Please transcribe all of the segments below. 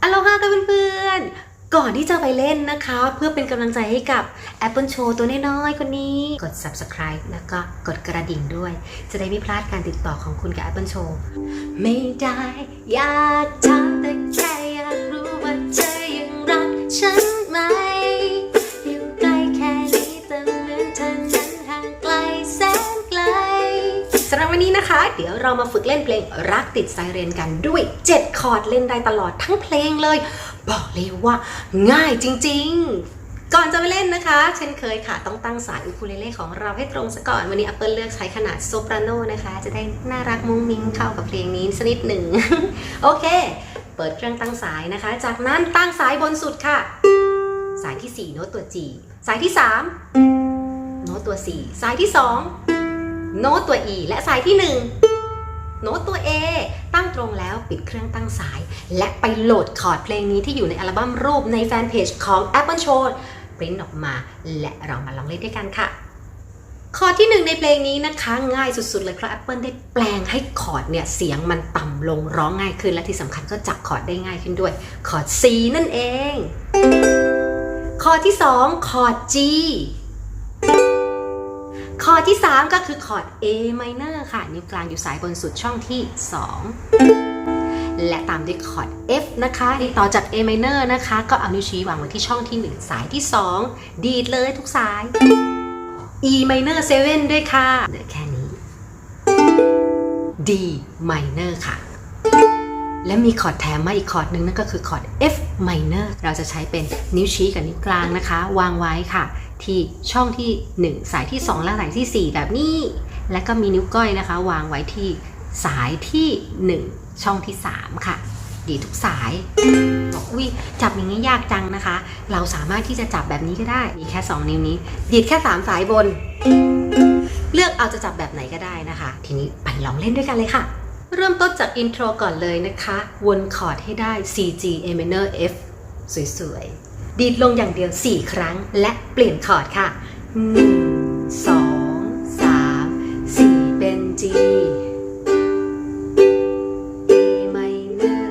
อโลฮาค่ะเพื่อนๆก่อนที่จะไปเล่นนะคะเพื่อเป็นกำลังใจให้กับ Apple Show ตัวน้อยๆคนนี้กด Subscribe แล้วก็กดกระดิ่งด้วยจะได้ไม่พลาดการติดต่อของคุณกับ Apple Show ไม่ได้อยากถามแต่แค่อยากรู้ว่าเธอยังรักฉันไหมอยู่ใกล้แค่นี้แต่เหมือนเธอนั้นห่างไกลแสนไกลสำหรับวันนี้นะคะเดี๋ยวเรามาฝึกเล่นเพลงรักติดไซเรนกันด้วย7คอร์ดเล่นได้ตลอดทั้งเพลงเลยบอกเลยว่าง่ายจริงๆก่อนจะไปเล่นนะคะเช่นเคยค่ะต้องตั้งสายอูคูเลเล่ของเราให้ตรงซะก่อนวันนี้ Apple เลือกใช้ขนาดโซปราโนนะคะจะได้น่ารักมุ้งมิ้งเข้ากับเพลงนี้สักนิดหนึ่ง โอเคเปิดเครื่องตั้งสายนะคะจากนั้นตั้งสายบนสุดค่ะสายที่4โน้ตตัว G สายที่3โน้ตตัว C สายที่2โน้ตตัว E และสายที่1โน้ตตัว A ตั้งตรงแล้วปิดเครื่องตั้งสายและไปโหลดคอร์ดเพลงนี้ที่อยู่ในอัลบั้มรูปในแฟนเพจของ Apple Show ปริ้นออกมาและเรามาลองเล่นด้วยกันค่ะคอร์ดที่1ในเพลงนี้นะคะง่ายสุดๆเลยเพราะ Apple ได้แปลงให้คอร์ดเนี่ยเสียงมันต่ำลงร้องง่ายขึ้นและที่สำคัญก็จับคอร์ดได้ง่ายขึ้นด้วยคอร์ด C นั่นเองคอร์ดที่2คอร์ด Gคอร์ดที่3ก็คือคอร์ด A minor ค่ะนิ้วกลางอยู่สายบนสุดช่องที่2และตามด้วยคอร์ด F นะคะต่อจาก A minor นะคะก็เอานิ้วชี้วางไว้ที่ช่องที่1สายที่2ดีดเลยทุกสาย E minor 7ด้วยค่ะเหลือแค่นี้ D minor ค่ะและมีคอร์ดแถมมาอีกคอร์ดหนึ่งนั่นก็คือคอร์ด F minor เราจะใช้เป็นนิ้วชี้กับนิ้วกลางนะคะวางไว้ค่ะที่ช่องที่1สายที่2และสายที่4แบบนี้แล้วก็มีนิ้วก้อยนะคะวางไว้ที่สายที่1ช่องที่3ค่ะดีทุกสายบอกอุ้ยจับอย่างนี้ยากจังนะคะเราสามารถที่จะจับแบบนี้ก็ได้มีแค่2นิ้วนี้ดีดแค่3สายบนเลือกเอาจะจับแบบไหนก็ได้นะคะทีนี้ไปลองเล่นด้วยกันเลยค่ะเริ่มต้นจากอินโทรก่อนเลยนะคะวนคอร์ดให้ได้ C G A minor F สวยๆดีดลงอย่างเดียว4ครั้งและเปลี่ยนคอร์ดค่ะ1 2 3 4เป็น G A minor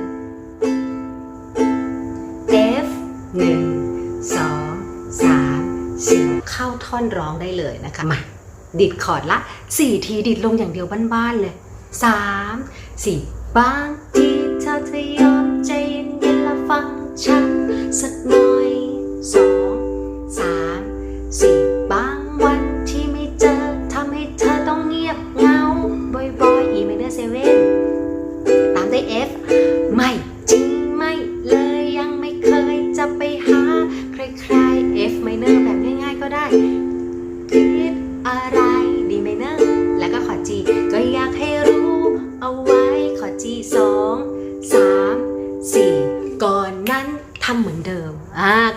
F 1 2 3 4เข้าท่อนร้องได้เลยนะคะมาดีดคอร์ดละ4ทีดีดลงอย่างเดียวบ้านๆเลย3 4บางทีเธอจะยอมใจเย็นๆและฟังฉันสักหน่อย2 3 4บางวันที่ไม่เจอทำให้เธอต้องเงียบเหงาบ่อยๆ E minor 7ตามด้วย F ไม่จริงไม่เลยยังไม่เคยจะไปหาใครๆ F minor แบบง่ายๆก็ได้คิดอะไร D minor แล้วก็คอร์ด G ก็อยากให้รู้เอาไว้คอร์ด G 2 3 4ก่อนนั้นทำเหมือนเดิม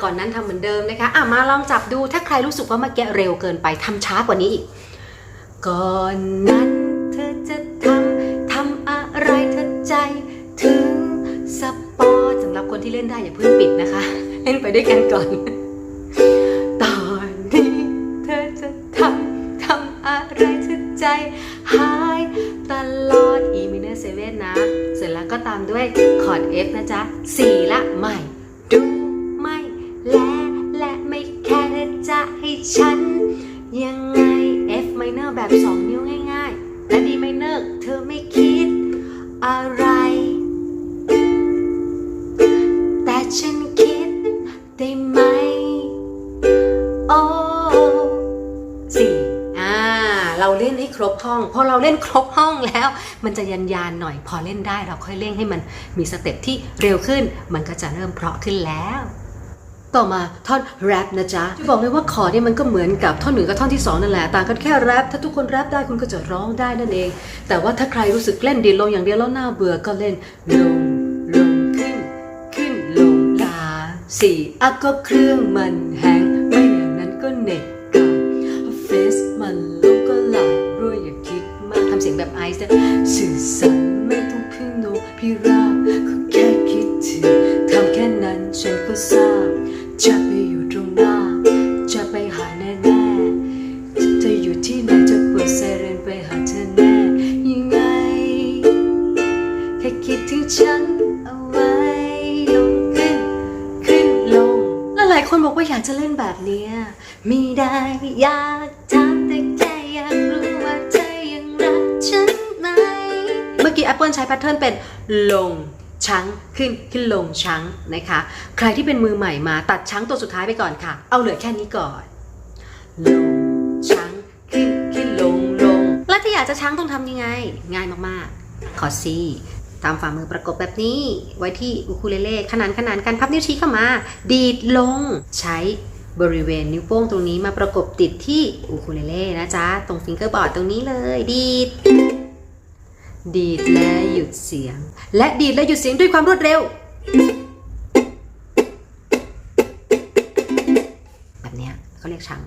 ก่อนนั้นทำเหมือนเดิมนะคะมาลองจับดูถ้าใครรู้สึกว่าเมื่อกี้เร็วเกินไปทำช้ากว่านี้อีกก่อนนั้นเธอจะทำอะไรเธอใจถึงสปอร์ตสำหรับคนที่เล่นได้อย่าเพิ่งปิดนะคะเล่นไปด้วยกันก่อนตอนนี้เธอจะทำอะไรเธอใจหายตลอด E minor 7นะเสร็จแล้วก็ตามด้วยคอร์ด F นะจ๊ะ4ละไม่ดูไม่และไม่แค่เธอจะให้ฉันยังไง F minor แบบ2นิ้วง่ายๆและ D minor เธอไม่คิดอะไรแต่ฉันคิดได้ไหมโอ้เราเล่นให้ครบห้องพอเราเล่นครบห้องแล้วมันจะยันๆหน่อยพอเล่นได้เราค่อยเล่นให้มันมีสเต็ปที่เร็วขึ้นมันก็จะเริ่มเพราะขึ้นแล้วต่อมาท่อนแรปนะจ๊ะจะบอกเลยว่าคอร์ดเนี่ยมันก็เหมือนกับท่อน1กับท่อนที่2นั่นแหละต่างกันแค่แรปถ้าทุกคนแรปได้คุณก็จะร้องได้นั่นเองแต่ว่าถ้าใครรู้สึกเล่นดีลงอย่างเดียวแล้วน่าเบื่อก็เล่นลงขึ้นลง4ก็เครื่องมันแห้งไม่อย่างนั้นก็เน็ตกับเฟสมันลงก็ไหลรั่วอย่าคิดมากทำเสียงแบบไอซ์สื่อสารไม่ต้องพึ่งโนพิราบก็แค่คิดถึงทำแค่นั้นฉันก็ทราบจะไปอยู่ตรงหน้าจะไปหาแน่ๆจะอยู่ที่ไหนจะเปิดไซเรนไปหาเธอแน่ยังไงแค่คิดถึงฉันเอาไว้ลง ายคนบอกว่าอยากจะเล่นแบบเนี้ยไม่ได้อยากทำแต่แค่อยากรู้ว่าเธอยังรักฉันไหมเมื่อกี้ Apple ใช้แพทเทิร์นเป็นลงชังขึ้นลงชังนะคะใครที่เป็นมือใหม่มาตัดชังตัวสุดท้ายไปก่อนค่ะเอาเหลือแค่นี้ก่อนลงชังขึ้นลงแล้วถ้าอยากจะชังต้องทำยังไงง่ายมากๆคอร์ด C ตามฝ่ามือประกบแบบนี้ไว้ที่อูคูเลเล่ขนานกันพับนิ้วชี้เข้ามาดีดลงใช้บริเวณนิ้วโป้งตรงนี้มาประกบติดที่อูคูเลเล่นะจ๊ะตรงฟิงเกอร์บอร์ดตรงนี้เลยดีดและหยุดเสียงและดีดและหยุดเสียงด้วยความรวดเร็วแบบเนี้ยเขาเรียกชัง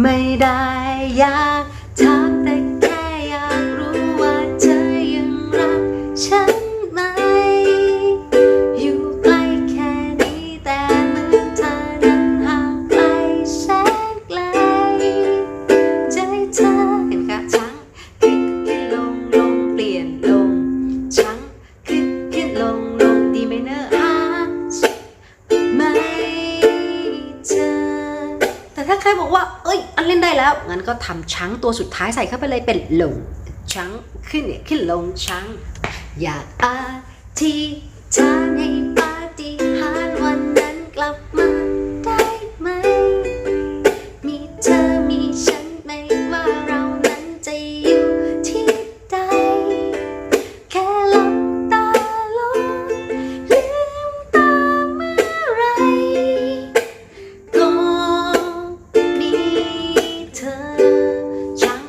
ไม่ได้อยากทำแต่แค่อยากรู้ว่าเธอยังรักฉันไหมอยู่ใกล้แค่นี้แต่เหมือนเธอนั้นห่างไกลแสนไกลใจเธอเห็นคะชังขึ้นลงเปลี่ยนลงชังขึ้นลงดีไมเนอร์ไม่เธอแต่ถ้าใครบอกว่าอันเล่นได้แล้วงั้นก็ทำชังตัวสุดท้ายใส่เข้าไปเลยเป็นลงชังขึ้นลงชังอยากอธิษฐานให้ปาฏิหาริย์วันนั้นกลับมาได้ไหมมีเธอมีฉันไม่ว่าเรานั้นจะอยู่ที่ใดแค่หลับตาลงลืมตาเมื่อไรก็มีเธอชัง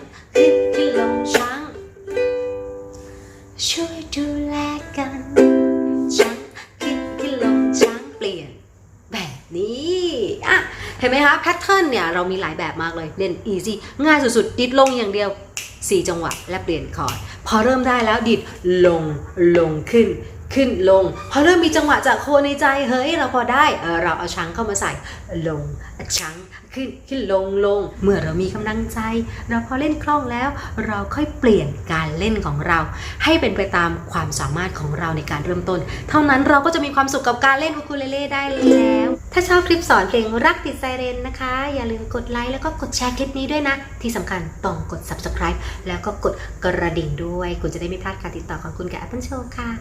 ขึ้นลงชังช่วยดูแลกันชังขึ้นลงชังเปลี่ยนแบบนี้เห็นไหมคะแพทเทิร์นเนี่ยเรามีหลายแบบมากเลยเล่น easy ง่ายสุดๆดิดลงอย่างเดียว4จังหวะและเปลี่ยนคอร์ดพอเริ่มได้แล้วดิดลงขึ้นลงพอเริ่มมีจังหวะจากโคในใจเฮ้ยเราพอได้เราเอาชังเข้ามาใส่ลงชังขึ้นลงเมื่อเรามีกำลังใจเราพอเล่นคล่องแล้วเราค่อยเปลี่ยนการเล่นของเราให้เป็นไปตามความสามารถของเราในการเริ่มต้นเท่านั้นเราก็จะมีความสุขกับการเล่นอูคูเลเล่ได้แล้วถ้าชอบคลิปสอนเพลงรักติดไซเรนนะคะอย่าลืมกดไลค์แล้วก็กดแชร์คลิปนี้ด้วยนะที่สำคัญต้องกด subscribe แล้วก็กดกระดิ่งด้วยคุณจะได้ไม่พลาดการติดต่อของคุณกับ Apple Show ค่ะ